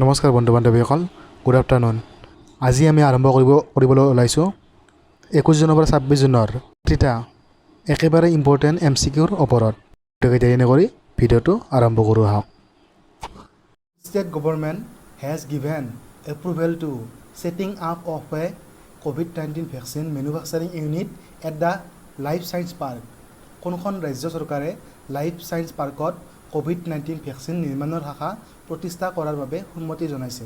নমস্কাৰ বন্ধু বান্ধৱীসকল, good afternoon. আজি আমি আৰম্ভ কৰিবলৈ ওলাইছোঁ 21 জুনৰ পৰা 26 জুনৰ তিনিটা একেবাৰে ইম্পৰ্টেণ্ট MCQৰ ওপৰত। গতিকে দেৰি নকৰি ভিডিঅ'টো আৰম্ভ কৰোঁ আহক। State government has given approval to setting up of a COVID-19 vaccine manufacturing unit at the life science park. কোনখন ৰাজ্য চৰকাৰে লাইফ ছায়েন্স পাৰ্কত COVID-19 ভেকচিন নিৰ্মাণৰ শাখা প্ৰতিষ্ঠা কৰাৰ বাবে সন্মতি জনাইছে?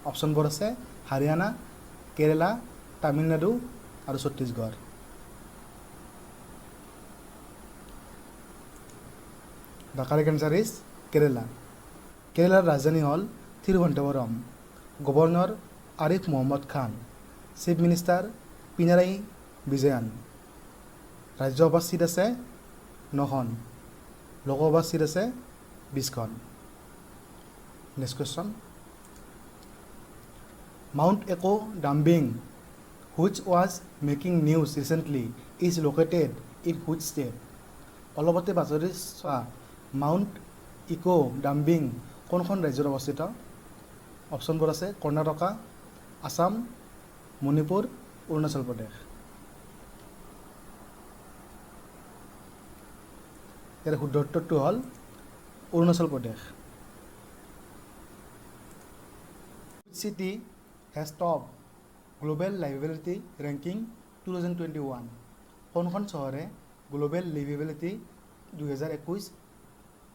অপশ্যনবোৰ আছে হাৰিয়ানা, কেৰেলা, তামিলনাডু আৰু Chhattisgarh. The correct answer is Kerala. কেৰেলাৰ ৰাজধানী হ'ল Thiruvananthapuram. Governor Arif Mohammad Khan. Chief minister Pinarayi Vijayan. ৰাজ্যসভাৰ চিট আছে 9খন, লোকসভাৰ চিট আছে 20খন। Next question. Mount Ecko Dumbing which was making news recently is located in which state? অলপতে বাতৰি চোৱা মাউণ্ট ইকো ডাম্বিং কোনখন ৰাজ্যত অৱস্থিত? অপশ্যনবোৰ আছে কৰ্ণাটকা, আছাম, মণিপুৰ, অৰুণাচল প্ৰদেশ। ইয়াৰ শুদ্ধ উত্তৰটো হ'ল Arunachal Pradesh. City has top global liveability ranking 2021। কোনখন চহৰে গ্লোবেল লিভিবিলিটি 2021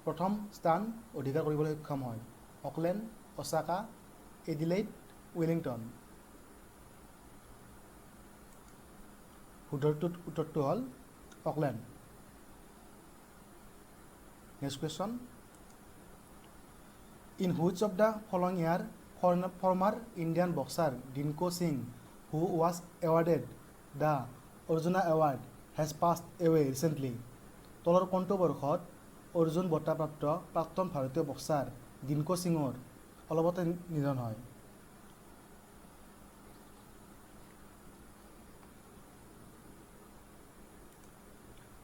প্ৰথম স্থান অধিকাৰ কৰিবলৈ সক্ষম হয়? Auckland, Osaka, Adelaide, Wellington. শুদ্ধ উত্তৰটো হ'ল Auckland. Next question. In which of the following year former Indian boxer Dinko Singh, who was awarded the Arjuna Award, has passed away recently? তলৰ কোনটো বৰ্ষত অৰ্জুন বঁটাপ্ৰাপ্ত প্ৰাক্তন ভাৰতীয় বক্সাৰ ডিনকো সিঙৰ অলপতে নিধন হয়?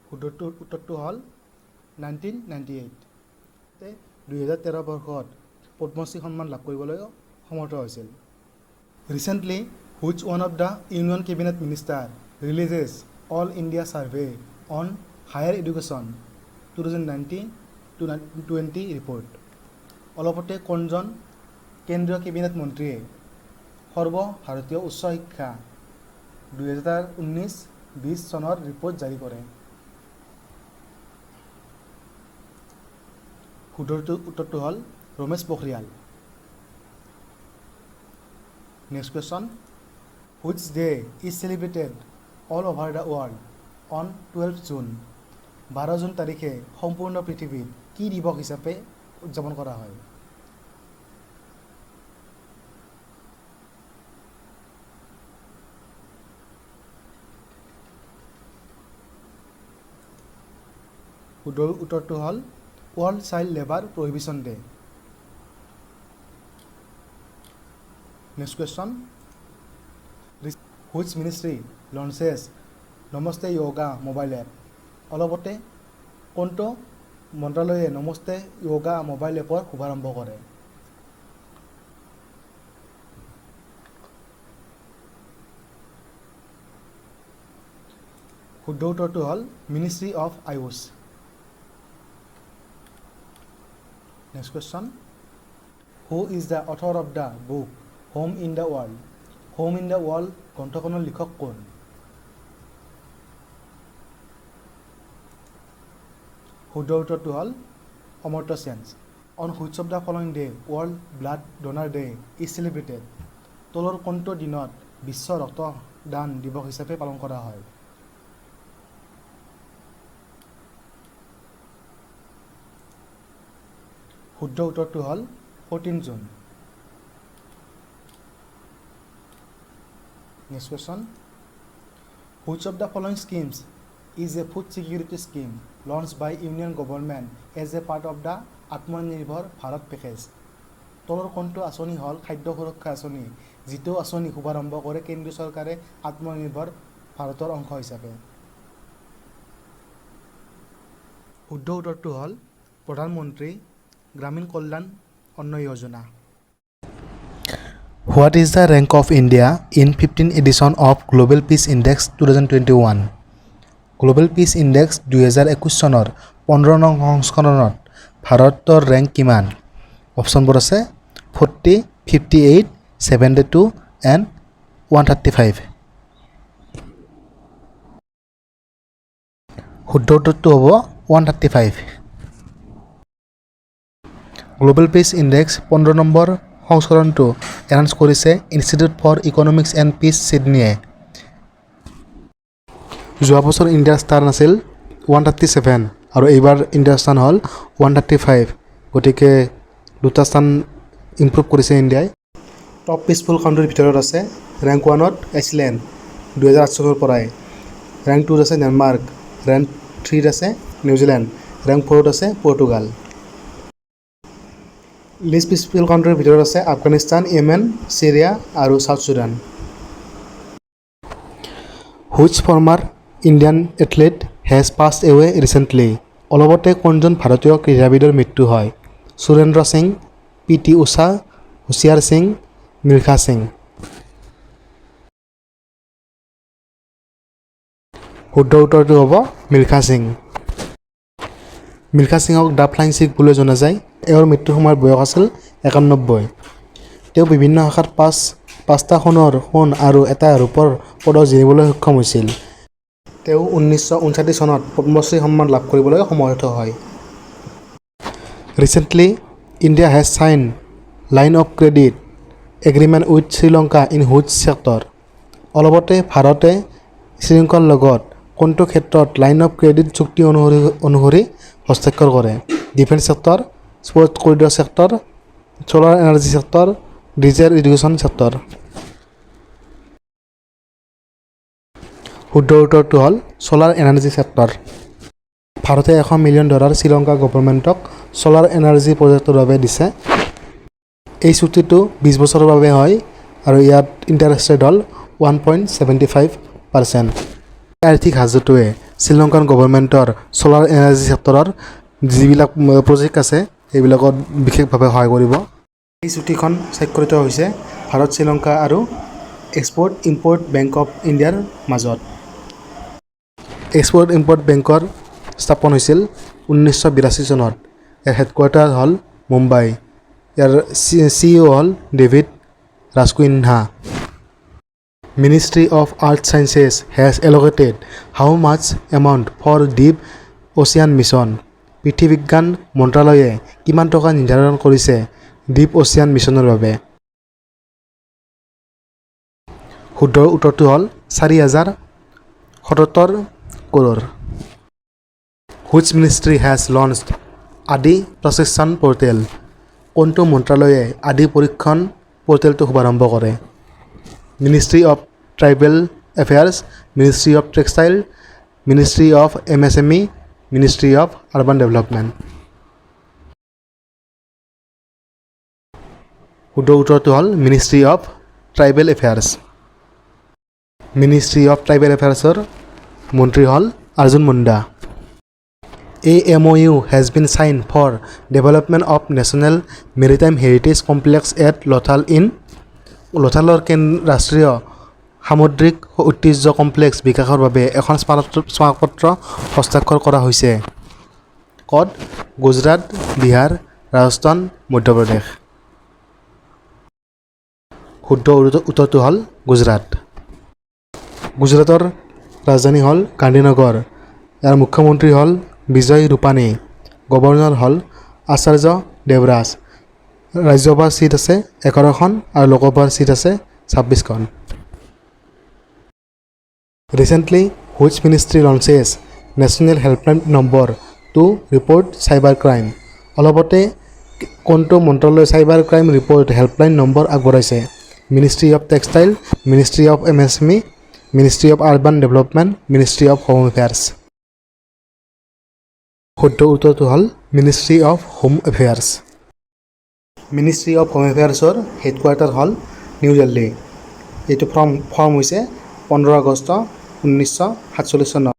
শুদ্ধ উত্তৰটো হ'ল 1998। 2013 বৰ্ষত পদ্মশ্ৰী সন্মান লাভ কৰিবলৈ সমৰ্থ হৈছিল। Recently which one of the union cabinet minister ৰিলিজেছ all India survey on higher education 2019-20 report? অলপতে কোনজন কেন্দ্ৰীয় কেবিনেট মন্ত্ৰীয়ে সৰ্বভাৰতীয় উচ্চ শিক্ষা 2019-20 চনৰ ৰিপৰ্ট জাৰি কৰে? শুদ্ধ উত্তৰটো হ'ল Ramesh Pokhriyal. Next question. Which day is celebrated all over the world on 12 June? 12 June তাৰিখে সম্পূৰ্ণ পৃথিৱীত কি দিৱস হিচাপে উদযাপন কৰা হয়? শুদ্ধ উত্তৰটো হ'ল world child labour prohibition day. Next question. Which ministry লঞ্চেছ namaste yoga mobile app? অলপতে কোনটো মন্ত্ৰালয়ে নমস্তে য়োগা মোবাইল এপৰ শুভাৰম্ভ কৰে? শুদ্ধ উত্তৰটো হ'ল ministry of AYUSH. Next question. Who is the author of the book home in the world? Home in the world গ্ৰন্থখনৰ লিখক কোন? শুদ্ধ উত্তৰটো হ'ল Amartya Sen. On which of the following day world blood donor day is celebrated? তলৰ কোনটো দিনত বিশ্ব ৰক্তদান দিৱস হিচাপে পালন কৰা হয়? শুদ্ধ উত্তৰটো হ'ল 14 জুন। Next question. Which of the following schemes is a food security scheme launch by union government as a part of the Atmanirbhar Bharat package? তলৰ কোনটো আঁচনি হ'ল খাদ্য সুৰক্ষা আঁচনি, যিটো আঁচনি শুভাৰম্ভ কৰে কেন্দ্ৰীয় চৰকাৰে আত্মনিৰ্ভৰ ভাৰতৰ অংশ হিচাপে? শুদ্ধ উত্তৰটো হ'ল প্ৰধানমন্ত্ৰী গ্ৰামীণ কল্যাণ অন্ন যোজনা। What is the rank of India in 15th edition of Global Peace Index 2021? Global Peace Index 2021 চনৰ 15 নং সংস্কৰণত ভাৰতৰ ৰেংক কিমান? অপশ্যনবোৰ আছে 40, 58, 72 and 135. শুদ্ধ উত্তৰটো হ'ব 135. গ্লোবেল পিচ ইণ্ডেক্স 15 নম্বৰ সংস্কৰণটো এনাউন্স কৰিছে institute for economics and peace ছিডনীয়ে। যোৱা বছৰ ইণ্ডিয়াৰ স্থান আছিল 137 আৰু এইবাৰ ইণ্ডিয়াৰ স্থান হ'ল 135, গতিকে দুটা স্থান ইম্প্ৰুভ কৰিছে ইণ্ডিয়াই। টপ পিচফুল কাণ্ট্ৰিৰ ভিতৰত আছে ৰেংক 1ত আইচলেণ্ড 2008 চনৰ পৰাই, ৰেংক 2ত আছে ডেনমাৰ্ক, ৰেংক 3ত আছে নিউজিলেণ্ড, ৰেংক 4ত আছে পৰ্তুগাল। লিষ্ট পিচফুল কাণ্ট্ৰিৰ ভিতৰত আছে আফগানিস্তান, য়েমেন, চিৰিয়া আৰু south Sudan. Which former Indian athlete has passed away recently? অলপতে কোনজন ভাৰতীয় ক্ৰীড়াবিদৰ মৃত্যু হয়? সুৰেন্দ্ৰ সিং, PT ঊষা, হুছিয়াৰ সিং, মিলখা সিং। শুদ্ধ উত্তৰটো হ'ব মিলখা সিং। মিলখা সিঙক দ্য ফ্লাইং শিখ বুলি জনা যায়। এওঁৰ মৃত্যুৰ সময়ৰ বয়স আছিল 91। তেওঁ বিভিন্ন শাখাত পাঁচটা সোণ আৰু এটা ৰূপৰ পদক জিনিবলৈ সক্ষম হৈছিল। তেওঁ 1959 চনত পদ্মশ্ৰী সন্মান লাভ কৰিবলৈ সমৰ্থ হয়। Recently India has sign line of credit agreement with Sri Lanka in which sector? অলপতে ভাৰতে শ্ৰীলংকাৰ লগত কোনটো ক্ষেত্ৰত লাইন অফ ক্ৰেডিট চুক্তি অনুসৰি হস্তাক্ষৰ কৰে? ডিফেন্স চেক্টৰ, স্পৰ্টছ কৰিডৰ চেক্টৰ, ছ'লাৰ এনাৰ্জি চেক্টৰ, ডিজিটেল এডুকেশ্যন চেক্টৰ। শুদ্ধ উত্তৰটো হ'ল ছ'লাৰ এনাৰ্জি চেক্টৰ। ভাৰতে $100 মিলিয়ন শ্ৰীলংকা গভৰ্ণমেণ্টক ছ'লাৰ এনাৰ্জি প্ৰজেক্টৰ বাবে দিছে। এই চুক্তিটো 20 বছৰৰ বাবে হয় আৰু ইয়াত ইণ্টাৰেষ্ট ৰেট হ'ল 1.75%। আৰ্থিক সাহায্যটোৱে শ্ৰীলংকান গভৰ্ণমেণ্টৰ ছ'লাৰ এনাৰ্জি চেক্টৰৰ যিবিলাক প্ৰজেক্ট আছে সেইবিলাকত বিশেষভাৱে সহায় কৰিব। এই চুক্তিখন স্বাক্ষৰিত হৈছে ভাৰত, শ্ৰীলংকা আৰু এক্সপৰ্ট ইম্পৰ্ট বেংক অফ ইণ্ডিয়াৰ মাজত। এক্সপৰ্ট ইম্পৰ্ট বেংকৰ স্থাপন হৈছিল 1982 চনত। ইয়াৰ হেডকোৱাৰ্টাৰ হ'ল মুম্বাই। ইয়াৰ CEO হ'ল David ৰাজকুইনহা। Ministry of Earth Sciences has allocated how much amount for Deep Ocean Mission? পৃথিৱীবিজ্ঞান মন্ত্ৰালয়ে কিমান টকা নিৰ্ধাৰণ কৰিছে ডিপ অচিয়ান মিছনৰ বাবে? শুদ্ধ উত্তৰটো হ'ল 4077 crore। Which ministry has launched আদি প্ৰশিক্ষণ পৰ্টেল? কোনটো মন্ত্ৰালয়ে আদি পৰীক্ষণ পৰ্টেলটো শুভাৰম্ভ কৰে? Ministry of tribal affairs, ministry of textile, ministry of MSME, ministry of urban development. শুদ্ধ উত্তৰটো হ'ল ministry of tribal affairs. Ministry of tribal এফেয়াৰ্ছৰ মন্ত্ৰী হ'ল Arjun Munda. A MOU has been signed for development of National Maritime Heritage Complex at Lothal in লোথালৰ ৰাষ্ট্ৰীয় সামুদ্ৰিক ঐতিহ্য complex বিকাশৰ বাবে এখন স্মাৰকপত্ৰ হস্তাক্ষৰ কৰা হৈছে। ক'ত? গুজৰাট, বিহাৰ, ৰাজস্থান, মধ্যপ্ৰদেশ। শুদ্ধ উত্তৰটো হ'ল গুজৰাট। গুজৰাটৰ ৰাজধানী হ'ল গান্ধীনগৰ। ইয়াৰ মুখ্যমন্ত্ৰী হ'ল বিজয় ৰূপানী। গভৰ্ণৰ হ'ল আচাৰ্য দেৱৰাজ। ৰাজ্যসভাৰ চিট আছে 11খন আৰু লোকসভাৰ চিট আছে 26খন। Recently which ministry launches national helpline number to report cyber crime? অলপতে কোনটো মন্ত্ৰালয়ে cyber crime report helpline number আগবঢ়াইছে? Ministry of textile, ministry of MSME, ministry of urban development, ministry of home affairs. শুদ্ধ উত্তৰটো হ'ল ministry of home affairs. Ministry of home এফেয়াৰ্ছৰ headquarter হ'ল New Delhi. এইটো ফৰ্ম হৈছে 15 আগষ্ট 1947 চনত।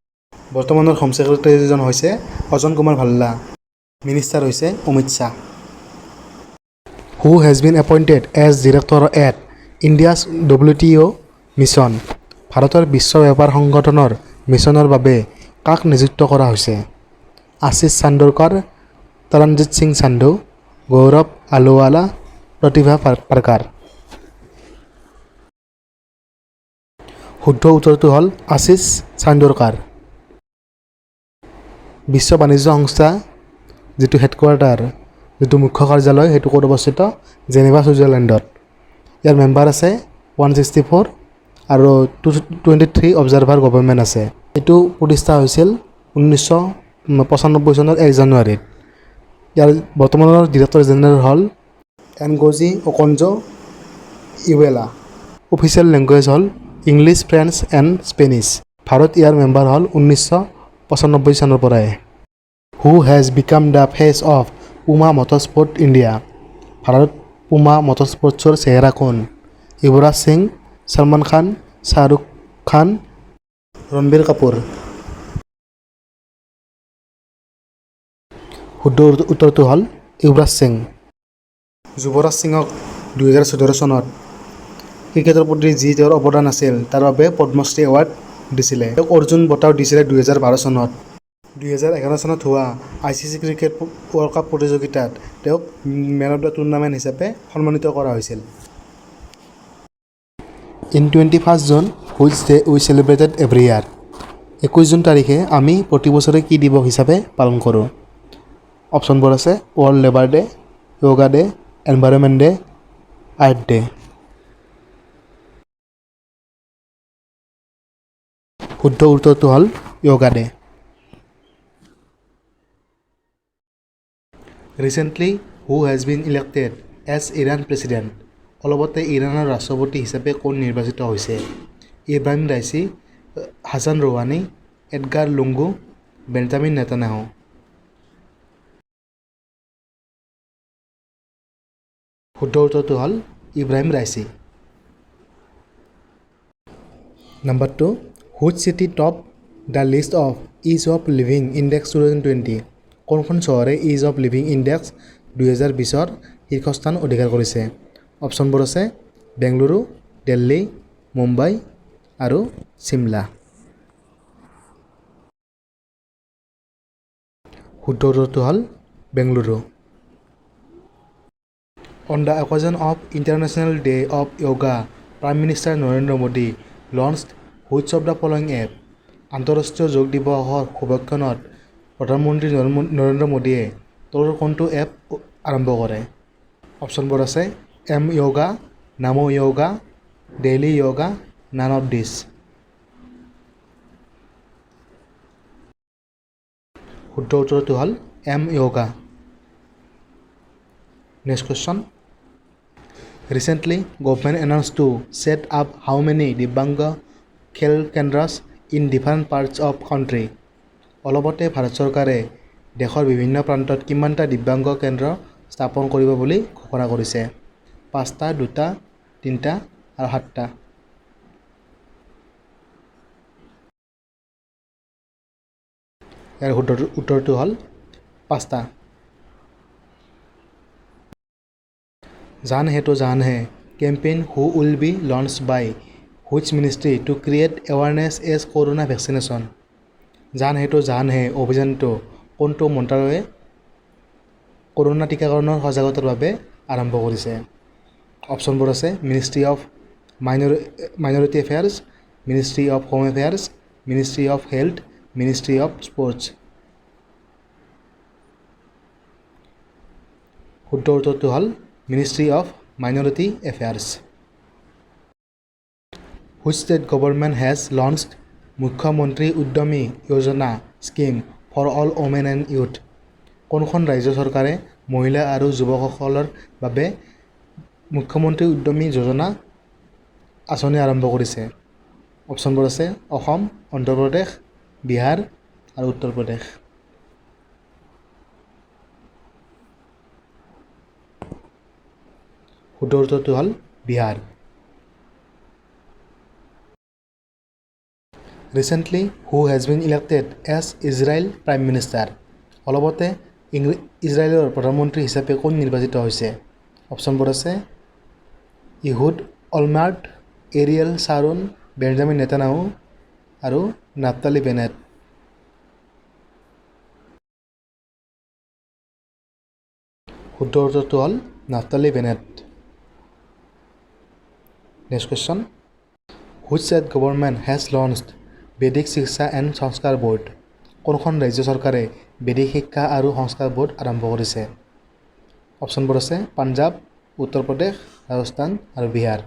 বৰ্তমানৰ হোম ছেক্ৰেটাৰীজন হৈছে অজন কুমাৰ ভাল্লা। মিনিষ্টাৰ হৈছে Amit Shah. Who has been appointed as director at India's WTO mission ভাৰতৰ বিশ্ব বেপাৰ সংগঠনৰ মিছনৰ বাবে কাক নিযুক্ত কৰা হৈছে আশিষ চান্দোৰকাৰ তৰণজিৎ সিং সান্ধু গৌৰৱ আলুৱালা প্ৰতিভা পাৰকাৰ শুদ্ধ উত্তৰটো হ'ল আশিষ চান্দোৰকাৰ বিশ্ব বাণিজ্য সংস্থা যিটো হেডকোৱাৰ্টাৰ যিটো মুখ্য কাৰ্যালয় সেইটো ক'ত অৱস্থিত জেনেভা ছুইজাৰলেণ্ডত ইয়াৰ মেম্বাৰ আছে 164 আৰু 223 অবজাৰ্ভাৰ গভৰ্ণমেণ্ট আছে এইটো প্ৰতিষ্ঠা হৈছিল 1995 চনৰ 1 জানুৱাৰীত ইয়াৰ বৰ্তমানৰ ডিৰেক্টৰ জেনেৰেল হ'ল Ngozi Okonjo Iweala official language হ'ল ইংলিছ ফ্ৰেঞ্চ এণ্ড স্পেনিছ ভাৰত ইয়াৰ মেম্বাৰ হ'ল 1995 চনৰ পৰাই who has become the face of Puma Motorsport India ভাৰত পুমা মটৰস্পৰ্টছৰ চেহেৰা কোন যুৱৰাজ সিং সলমান খান শ্বাহৰুখ খান ৰণবীৰ কাপুৰ শুদ্ধ উত্তৰটো হ'ল যুৱৰাজ সিং যুৱৰাজ সিঙক 2014 চনত ক্ৰিকেটৰ প্ৰতি যি তেওঁৰ অৱদান আছিল তাৰ বাবে পদ্মশ্ৰী এৱাৰ্ড দিছিলে তেওঁক অৰ্জুন বঁটাও দিছিলে 2012 চনত 2011 চনত হোৱা ICC ক্ৰিকেট ৱৰ্ল্ড কাপ প্ৰতিযোগিতাত তেওঁক মেন অফ দ্য টুৰ্ণামেণ্ট হিচাপে সন্মানিত কৰা হৈছিল in 21 June which day we celebrated every year 21 June তাৰিখে আমি প্ৰতি বছৰে কি দিৱস হিচাপে পালন কৰোঁ অপশ্যনবোৰ আছে world labour day yoga day environment day earth day শুদ্ধ উত্তৰটো হ'ল yoga day recently who has been elected as Iran president অলপতে ইৰাণৰ ৰাষ্ট্ৰপতি হিচাপে কোন নিৰ্বাচিত হৈছে Ebrahim Raisi Hassan Rouhani Edgar Lungu Benjamin Netanyahu শুদ্ধ উত্তৰটো হ'ল Ebrahim Raisi number 2 which city top the list of ease of living index 2020 কোনখন চহৰে ইজ অফ লিভিং ইণ্ডেক্স 2020ৰ শীৰ্ষস্থান অধিকাৰ কৰিছে অপশ্যনবোৰ আছে বেংগলুৰু দিল্লী মুম্বাই আৰু চিমলা শুদ্ধ উত্তৰটো হ'ল Bengaluru On the occasion of International Day of Yoga, Prime Minister Narendra Modi launched which of the following app? আন্তঃৰাষ্ট্ৰীয় যোগ দিৱসৰ শুভেচ্ছাত প্ৰধানমন্ত্ৰী নৰেন্দ্ৰ মোদীয়ে তলৰ কোনটো এপ আৰম্ভ কৰে অপশ্যনবোৰ আছে M yoga Namo yoga daily yoga none of this শুদ্ধ উত্তৰটো হ'ল M yoga next question Recently, government announced to set up how many Divyanga Khel Kendras in different parts of country. অলপতে ভাৰত চৰকাৰে দেশৰ বিভিন্ন প্ৰান্তত কিমানটা দিব্যাংগ কেন্দ্ৰ স্থাপন কৰিব বুলি ঘোষণা কৰিছে 5টা 2টা 3টা আৰু 7টা ইয়াৰ উত্তৰটো হ'ল 5টা जान है तो जान है campaign who will be launched by which ministry to create awareness as corona vaccination जान है तो जान है অভিযানটো কোনটো মন্ত্ৰালয়ে কৰোনা টিকাকৰণৰ সজাগতাৰ বাবে আৰম্ভ কৰিছে অপশ্যনবোৰ আছে ministry of minority affairs ministry of home affairs ministry of health ministry of sports শুদ্ধ উত্তৰটো হ'ল Ministry of Minority Affairs. Which state government has launched Mukhyamantri Udyami Yojana scheme for all women and youth? কোনখন ৰাজ্য চৰকাৰে মহিলা আৰু যুৱকসকলৰ বাবে মুখ্যমন্ত্ৰী উদ্যমী যোজনা আঁচনি আৰম্ভ কৰিছে অপশ্যনবোৰ আছে অসম অন্ধ্ৰ প্ৰদেশ বিহাৰ আৰু উত্তৰ প্ৰদেশ শুদ্ধ উত্তৰটো হ'ল Bihar recently who has been elected as Israel prime minister অলপতে ইজৰাইলৰ প্ৰধানমন্ত্ৰী হিচাপে কোন নিৰ্বাচিত হৈছে অপশ্যনবোৰ আছে ইহুদ অলমাৰ্ট, এৰিয়েল ছাৰোন, বেঞ্জামিন নেতানাহু আৰু নাফতালি বেনেট। শুদ্ধ উত্তৰটো হ'ল Naftali Bennett. Next question, which state government has launched Vedic Shiksha and সংস্কাৰ বোৰ্ড? কোনখন ৰাজ্য চৰকাৰে বেদিক শিক্ষা আৰু সংস্কাৰ বোৰ্ড আৰম্ভ কৰিছে? অপশ্যনবোৰ আছে পাঞ্জাৱ, উত্তৰ প্ৰদেশ, ৰাজস্থান আৰু বিহাৰ।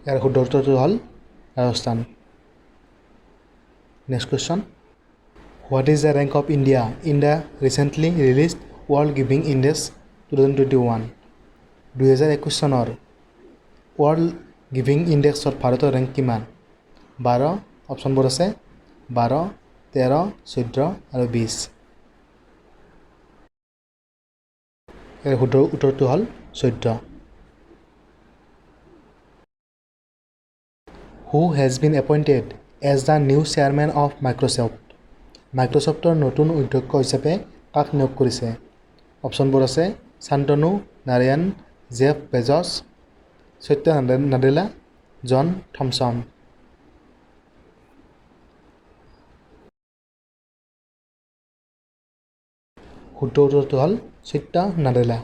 ইয়াৰ শুদ্ধ উত্তৰটো হ'ল Rajasthan. Next question, what is the rank of India in the recently released world giving index 2021? 2021 চনৰ ৱৰ্ল্ড গিভিং ইণ্ডেক্সত ভাৰতৰ ৰেংক কিমান? 12, অপশ্যনবোৰ আছে 12, 13, 14 আৰু 20। ইয়াৰ শুদ্ধ উত্তৰটো হ'ল 14। Who has been appointed as the new chairman of Microsoft? মাইক্ৰ'ছফ্টৰ নতুন অধ্যক্ষ হিচাপে কাক নিয়োগ কৰিছে? অপশ্যনবোৰ আছে শান্তনু নাৰায়ণ, জেফ বেজছ, সত্য নাডেলা, জন থমছন। শুদ্ধ উত্তৰটো হ'ল Satya Nadella.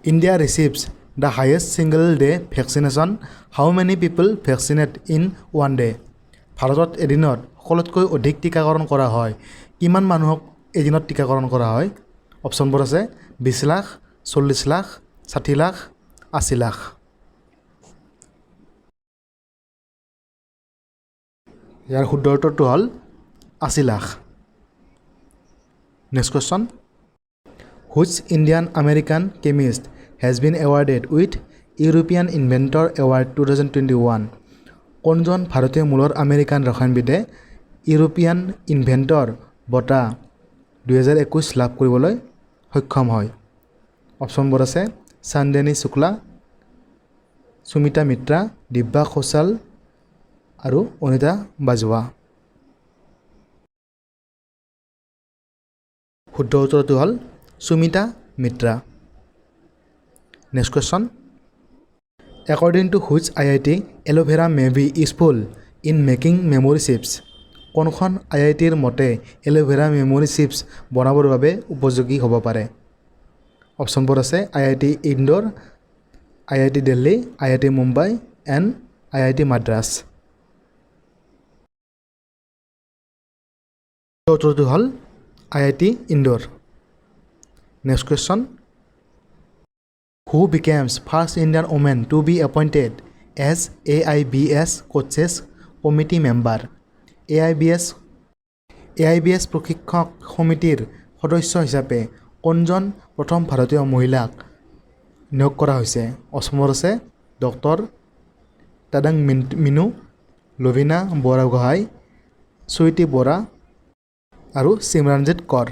India receives the highest single day vaccination how many people vaccinate in one day? ভাৰতত এদিনত সকলোতকৈ অধিক টীকাকৰণ কৰা হয়। কিমান মানুহক এদিনত টীকাকৰণ কৰা হয়? অপশ্যনবোৰ আছে 20 লাখ, 40 লাখ, 60 লাখ, 80 লাখ। ইয়াৰ শুদ্ধ উত্তৰটো হ'ল 80 lakh. Next question, which Indian American chemist has been awarded with European inventor award 2021? কোনজন ভাৰতীয় মূলৰ আমেৰিকান ৰসায়নবিদে ইউৰোপিয়ান ইনভেণ্টৰ বঁটা 2021 লাভ কৰিবলৈ সক্ষম হয়? অপশ্যনবোৰ আছে চান্দেনী শুক্লা, সুমিতা মিত্ৰা, দিব্যা খোছাল আৰু অনিতা বাজৱা। শুদ্ধ উত্তৰটো হ'ল Sumita Mitra. Next question, according to which IIT aloe vera may be useful in making memory chips? কোনখন IITৰ মতে এল'ভেৰা মেমৰি চিপছ বনাবৰ বাবে উপযোগী হ'ব পাৰে? অপশ্যনবোৰ আছে IIT Indore, IIT Delhi, IIT Mumbai and IIT Madras. উত্তৰটো হ'ল IIT Indore. Next question, who becomes first Indian woman to be appointed as AIBS coaches committee member? AIBS প্ৰশিক্ষক সমিতিৰ সদস্য হিচাপে কোনজন প্ৰথম ভাৰতীয় মহিলাক নিয়োগ কৰা হৈছে? অপশ্যনবোৰ আছে ডক্টৰ তাদাং মিনু, লভিনা বৰাগোহাঁই, সুইটি বৰা আৰু চিমৰনজিৎ কৌৰ।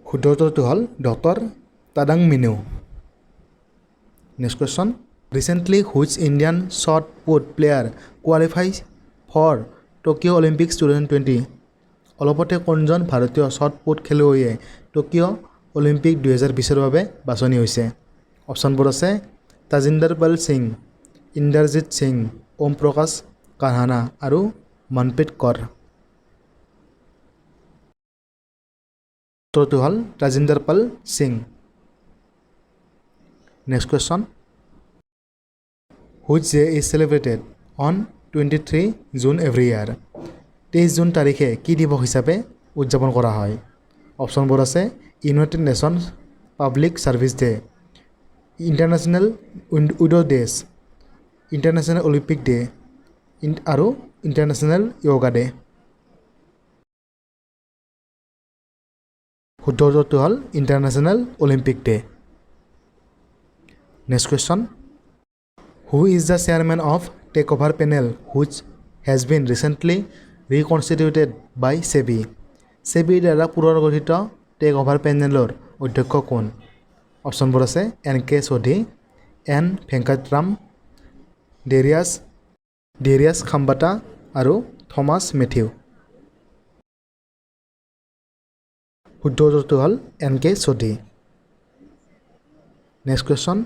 শুদ্ধ উত্তৰটো হ'ল doctor Tadang Minu. Next question, recently which Indian shot put player qualify for Tokyo' Olympics 2020? অলপতে কোনজন ভাৰতীয় শ্বট পুট খেলুৱৈয়ে টকিঅ' অলিম্পিক 2020ৰ বাবে বাছনি হৈছে? অপশ্যনবোৰ আছে তাজিন্দৰ পাল সিং, ইন্দ্ৰজিৎ সিং, ওম প্ৰকাশ কানহানা আৰু মনপ্ৰীত কৌৰ। উত্তৰটো হ'ল Tajinder Pal Singh. Next question, which day is celebrated on 23 June every year? 23 June তাৰিখে কি দিৱস হিচাপে উদযাপন কৰা হয়? অপশ্যনবোৰ আছে United Nations public service day, international widow days, international Olympic day আৰু ইণ্টাৰনেশ্যনেল য়োগা ডে। শুদ্ধ উত্তৰটো হ'ল international Olympic day. Next question, who is the chairman of take over panel which has been recently reconstituted by SEBI? ছেবিৰ দ্বাৰা পুনৰ্গঠিত tech over পেনেলৰ অধ্যক্ষ কোন? অপশ্যনবোৰ আছে NK চৌধুৰী, N ভেংকটৰাম, ডেৰিয়াছ খাম্বাটা আৰু থমাছ মেথিউ। শুদ্ধ উত্তৰটো হ'ল NK Sodhi. Next question.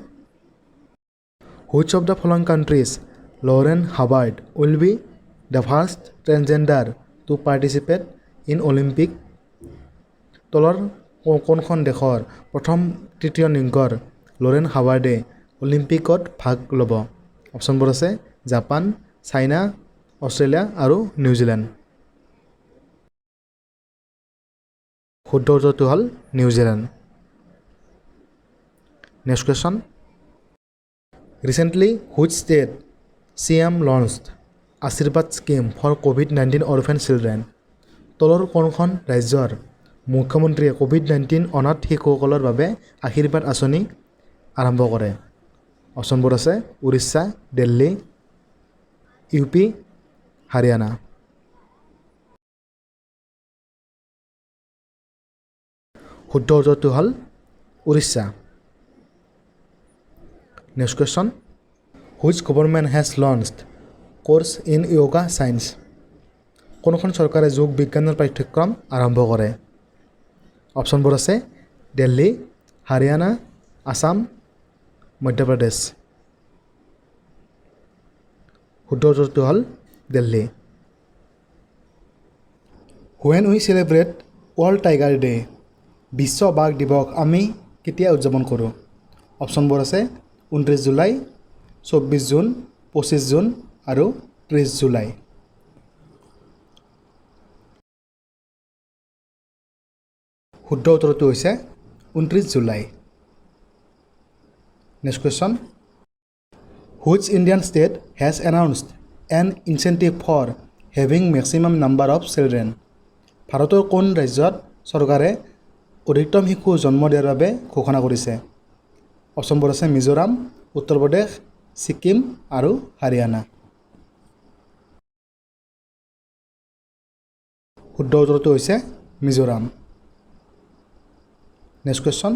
Which of the following countries Lauren Hubbard will be the first transgender to participate in Olympic? তলৰ কোনখন দেশৰ প্ৰথম তৃতীয় লিংগৰ লৰেন হাৱাৰ্ডে অলিম্পিকত ভাগ ল'ব? অপশ্যনবোৰ আছে জাপান, চাইনা, অষ্ট্ৰেলিয়া আৰু নিউজিলেণ্ড. শুদ্ধ উত্তৰটো হ'ল New Zealand. Next question. Recently, which state CM launched Ashirvad scheme for COVID-19 orphan children? তলৰ কোনখন ৰাজ্যৰ মুখ্যমন্ত্ৰীয়ে COVID-19 অনাথ শিশুসকলৰ বাবে আশীৰ্বাদ আঁচনি আৰম্ভ কৰে? অপশ্যনবোৰ আছে উৰিষ্যা, দিল্লী, UP, হাৰিয়ানা. শুদ্ধ উত্তৰটো হ'ল Orissa. Next question. Which government has launched course in yoga science? কোনখন চৰকাৰে যোগ বিজ্ঞানৰ পাঠ্যক্ৰম আৰম্ভ কৰে? অপশ্যনবোৰ আছে দিল্লী, হাৰিয়ানা, আসাম, মধ্যপ্ৰদেশ. শুদ্ধ উত্তৰটো হ'ল Delhi. When we celebrate World Tiger Day, বিশ্ব বাঘ দিৱস আমি কেতিয়া উদযাপন কৰোঁ? অপশ্যনবোৰ আছে 29 জুলাই, 24 জুন, 25 জুন আৰু 30 জুলাই. শুদ্ধ উত্তৰটো হৈছে 29 July. Next question. Which Indian state has announced an incentive for having maximum number of children? ভাৰতৰ কোন ৰাজ্যত চৰকাৰে অধিকতম শিশু জন্ম দিয়াৰ বাবে ঘোষণা কৰিছে? অপশ্যনবোৰ আছে মিজোৰাম, উত্তৰ প্ৰদেশ, ছিকিম আৰু হাৰিয়ানা. শুদ্ধ উত্তৰটো হৈছে Mizoram. Next question.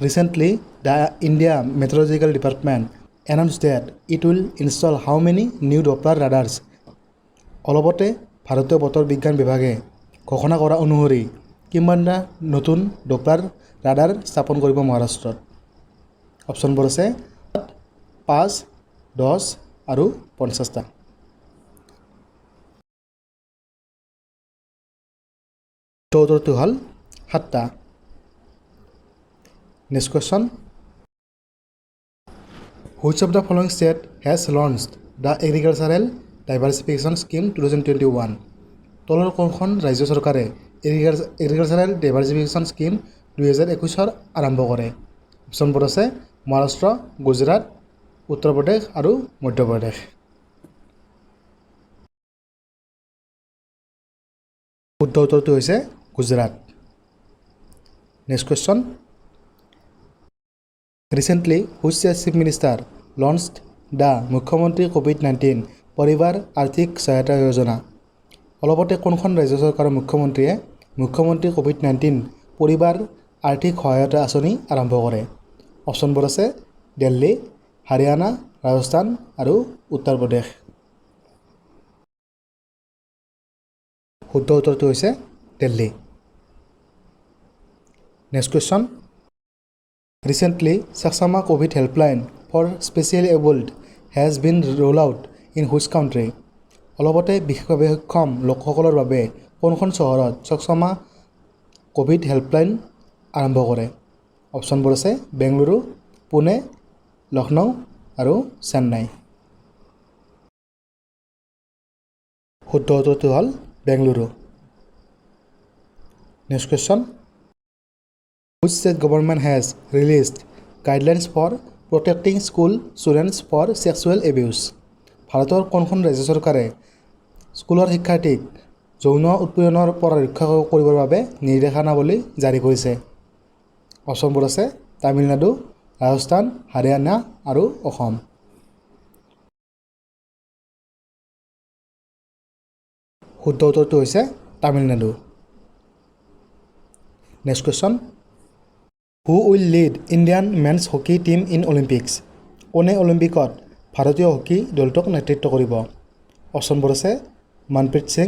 Recently, the India Meteorological Department announced that it will install how many new Doppler radars? অলপতে ভাৰতীয় বতৰ বিজ্ঞান বিভাগে ঘোষণা কৰা অনুসৰি কিমানটা নতুন ডপলাৰ ৰাডাৰ স্থাপন কৰিব মহাৰাষ্ট্ৰত? অপশ্যনবোৰ আছে 5, 10 আৰু 50টা. উত্তৰটো হ'ল 7টা. Next question. Which of the following state has launched the Agricultural Diversification Scheme 2021? তলৰ কোনখন ৰাজ্য চৰকাৰে এগ্ৰিকালচাৰেল ডাইভাৰ্চিফিকেশ্যন স্কিম 2021 আৰম্ভ কৰে? অপশ্যনবোৰ আছে মহাৰাষ্ট্ৰ, গুজৰাট, উত্তৰ প্ৰদেশ আৰু মধ্যপ্ৰদেশ. শুদ্ধ উত্তৰটো হৈছে Gujarat. Next question. Recently, which chief minister launched the মুখ্যমন্ত্ৰী COVID-19 পৰিবাৰ আৰ্থিক সহায়তা যোজনা? অলপতে কোনখন ৰাজ্য চৰকাৰৰ মুখ্যমন্ত্ৰীয়ে মুখ্যমন্ত্ৰী COVID-19 পৰিবাৰ আৰ্থিক সহায়তা আঁচনি আৰম্ভ কৰে? অপশ্যনবোৰ আছে দিল্লী, হাৰিয়ানা, ৰাজস্থান আৰু উত্তৰ প্ৰদেশ. শুদ্ধ উত্তৰটো হৈছে Delhi. Next question. Recently, Saksama COVID helpline for specially abled has been rolled out in which country? অলপতে বিশেষভাৱে সক্ষম লোকসকলৰ বাবে কোনখন চহৰত সাকসামা কোভিড হেল্পলাইন আৰম্ভ কৰে? অপশ্যনবোৰ আছে বেংগলুৰু, পুনে, লক্ষ্ণৌ আৰু চেন্নাই. শুদ্ধ উত্তৰটো হ'ল Bengaluru. Next question. Which state government has released guidelines for protecting school students for sexual abuse? ভাৰতৰ কোনখন ৰাজ্য চৰকাৰে স্কুলৰ শিক্ষাৰ্থীক যৌন উৎপীড়নৰ পৰা ৰক্ষা কৰিবৰ বাবে নিৰ্দেশনাৱলী জাৰি কৰিছে? অপশ্যনবোৰ আছে তামিলনাডু, ৰাজস্থান, হাৰিয়ানা আৰু অসম. শুদ্ধ উত্তৰটো হৈছে Tamil Nadu. Next question. Who will lead Indian men's hockey team in Olympics? কোনে অলিম্পিকত ভাৰতীয় হকী দলটোক নেতৃত্ব কৰিব? অপশ্যনবোৰ আছে মনপ্ৰীত সিং,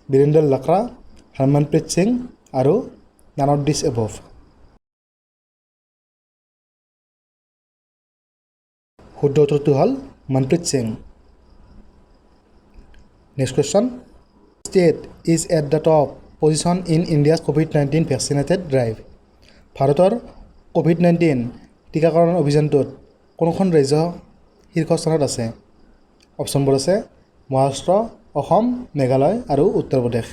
বীৰেন্দ্ৰ লাক্ৰা, হৰমনপ্ৰীত সিং আৰু none of this above. শুদ্ধ উত্তৰটো হ'ল Manpreet Singh. Next question, state is at the top position in India's COVID-19 vaccinated drive. ভাৰতৰ COVID-19 টীকাকৰণ অভিযানটোত কোনখন ৰাজ্য শীৰ্ষস্থানত আছে? অপশ্যনবোৰ আছে মহাৰাষ্ট্ৰ, অসম, মেঘালয় আৰু উত্তৰ প্ৰদেশ।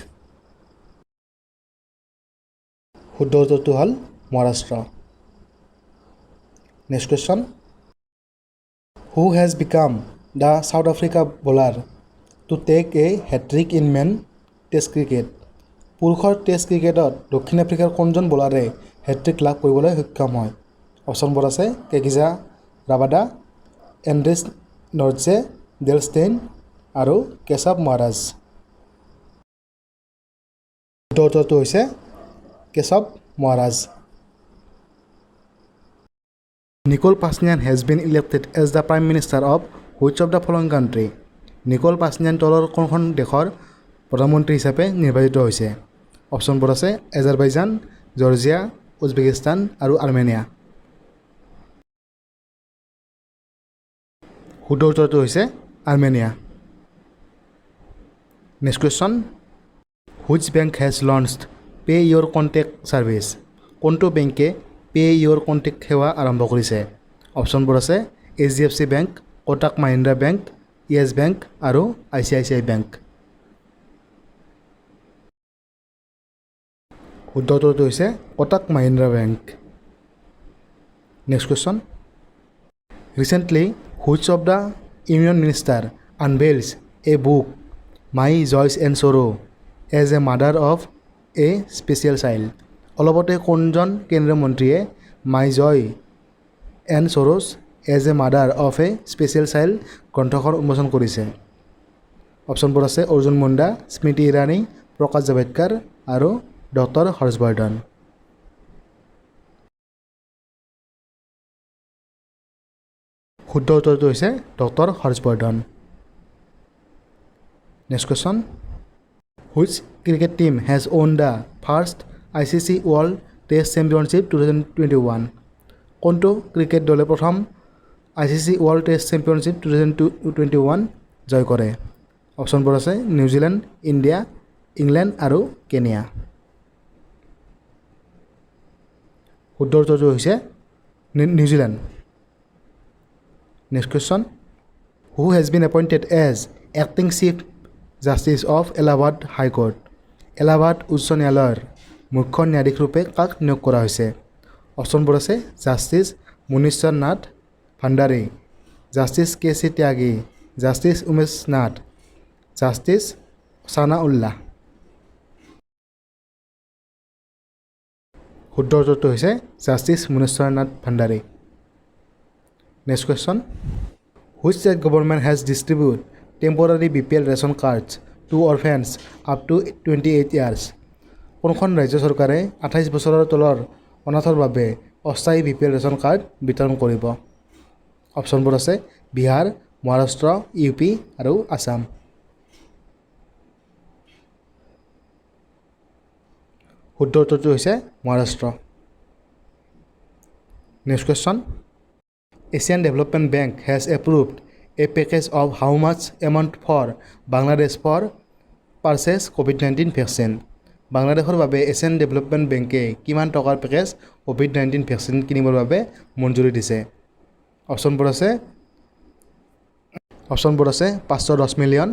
শুদ্ধ উত্তৰটো হ'ল Maharashtra. Next question, who has become the South Africa bowler to take a hat trick in men test cricket. পুৰুষৰ টেষ্ট ক্ৰিকেটত দক্ষিণ আফ্ৰিকাৰ কোনজন বলাৰে হেট্ৰিক লাভ কৰিবলৈ সক্ষম হয়? অপশ্যনবোৰ আছে কেগিজা ৰাবাডা, এণ্ড্ৰেছ নৰ্জে, ডেল ষ্টেইন আৰু কেশৱ মহাৰাজ। শুদ্ধ উত্তৰটো হৈছে Keshav Maharaj. Nikol Pashinyan has been elected as the prime minister of which of the following country. Nikol Pashinyan তলৰ কোনখন দেশৰ প্ৰধানমন্ত্ৰী হিচাপে নিৰ্বাচিত হৈছে? অপশ্যনবোৰ আছে এজাৰবাইজান, জৰ্জিয়া, উজবেকিস্তান আৰু আৰ্মেনিয়া। শুদ্ধ উত্তৰটো হৈছে Armenia. Next question, which bank has launched pay your contact service. কোনটো বেংকে পে ইয়ৰ কণ্টেক্ট সেৱা আৰম্ভ কৰিছে? অপশ্যনবোৰ আছে HDFC bank, Kotak Mahindra bank, Yes bank আৰু ICICI বেংক। শুদ্ধ উত্তৰটো হৈছে Kotak Mahindra bank. Next question, recently which of the union minister unveils a book my joys and sorrow as a mother of a special child. অলপতে কোনজন কেন্দ্ৰীয় মন্ত্ৰীয়ে my joy and sorrows as a mother of a special child গ্ৰন্থখন উন্মোচন কৰিছে? অপশ্যনবোৰ আছে অৰ্জুন মুণ্ডা, স্মৃতি ইৰাণী, প্ৰকাশ জাভেদকাৰ আৰু ডক্টৰ হৰ্ষবৰ্ধন। শুদ্ধ উত্তৰটো হৈছে doctor Harshvardhan. Next question, which cricket team has won the first ICC world test championship 2021। কোনটো ক্ৰিকেট দলে প্ৰথম ICC ৱৰ্ল্ড টেষ্ট চেম্পিয়নশ্বিপ 2021 জয় কৰে? অপশ্যনবোৰ আছে নিউজিলেণ্ড, ইণ্ডিয়া, ইংলেণ্ড আৰু কেনিয়া। শুদ্ধ উত্তৰটো হৈছে New Zealand. Next question, who has been appointed as acting chief justice of Allahabad high court. Allahabad উচ্চ ন্যায়ালয়ৰ মুখ্য ন্যায়াধীশ ৰূপে কাক নিয়োগ কৰা হৈছে? অপশ্যনবোৰ আছে justice Munishwar Nath Bhandari, justice KC Tyagi, justice Umesh Nath, justice Sanaullah. শুদ্ধ উত্তৰটো হৈছে justice Munishwar Nath Bhandari. Next question, which state government has distribute temporary BPL ration cards to orphans up to 28 years. কোনখন ৰাজ্য চৰকাৰে 28 বছৰৰ তলৰ অনাথৰ বাবে অস্থায়ী BPL ৰেচন কাৰ্ড বিতৰণ কৰিব? অপশ্যনবোৰ আছে বিহাৰ, মহাৰাষ্ট্ৰ, UP আৰু আছাম। শুদ্ধ উত্তৰটো হৈছে Maharashtra. Next question, Asian development bank has approved a package of how much amount for Bangladesh for purchase COVID-19 vaccine. বাংলাদেশৰ বাবে এছিয়ান ডেভেলপমেণ্ট বেংকে কিমান টকাৰ পেকেজ COVID-19 ভেকচিন কিনিবৰ বাবে মঞ্জুৰি দিছে? অপশ্যনবোৰ আছে 510 মিলিয়ন,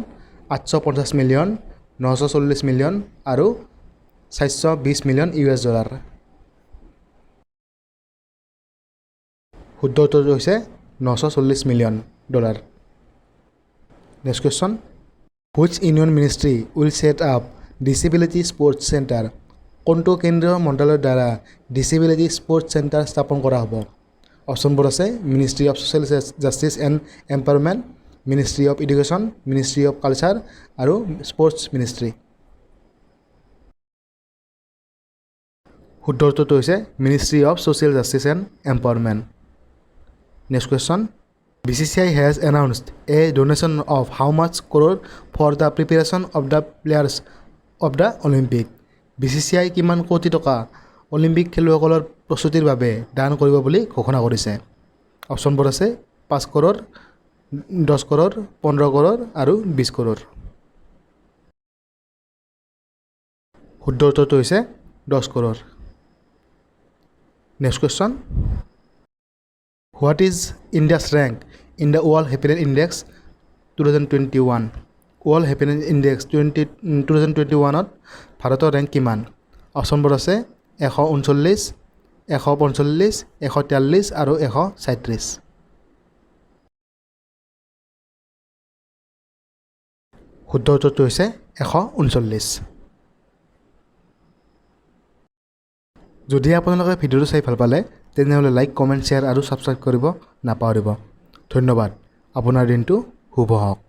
850 মিলিয়ন, 940 মিলিয়ন আৰু 420 মিলিয়ন US ডলাৰ। শুদ্ধ উত্তৰটো হৈছে 940 million dollar. Next question, which union ministry will set up disability sports centre. কোনটো কেন্দ্ৰীয় মন্ত্ৰালয়ৰ দ্বাৰা ডিচেবিলিটি স্পৰ্টছ চেণ্টাৰ স্থাপন কৰা হ'ব? অপশ্যনবোৰ আছে ministry of social justice and empowerment, ministry of education, ministry of culture আৰু স্পৰ্টছ মিনিষ্ট্ৰী। শুদ্ধ উত্তৰটো হৈছে ministry of social justice and empowerment. Next question, BCCI has announced a donation of how much crore for the preparation of the players of the Olympic. BCCI কিমান কোটি টকা Olympic খেলুৱৈসকলৰ প্ৰস্তুতিৰ বাবে দান কৰিব বুলি ঘোষণা কৰিছে? অপশ্যনবোৰ আছে 5 কৰোৰ, 10 কৰোৰ, 15 কৰোৰ আৰু 20 কৰোৰ। শুদ্ধ উত্তৰটো হৈছে 10 crore. Next question, what is India's rank in the world happiness index 2021? World happiness index 2021ত ভাৰতৰ ৰেংক কিমান? অপশ্যনবোৰ আছে 139, 145, 143 আৰু 137। শুদ্ধ উত্তৰটো হৈছে 139। যদি আপোনালোকে ভিডিঅ'টো চাই ভাল পালে তেনেহ'লে লাইক, কমেণ্ট, শ্বেয়াৰ আৰু ছাবস্ক্ৰাইব কৰিব নাপাহৰিব। ধন্যবাদ। আপোনাৰ দিনটো শুভ হওক।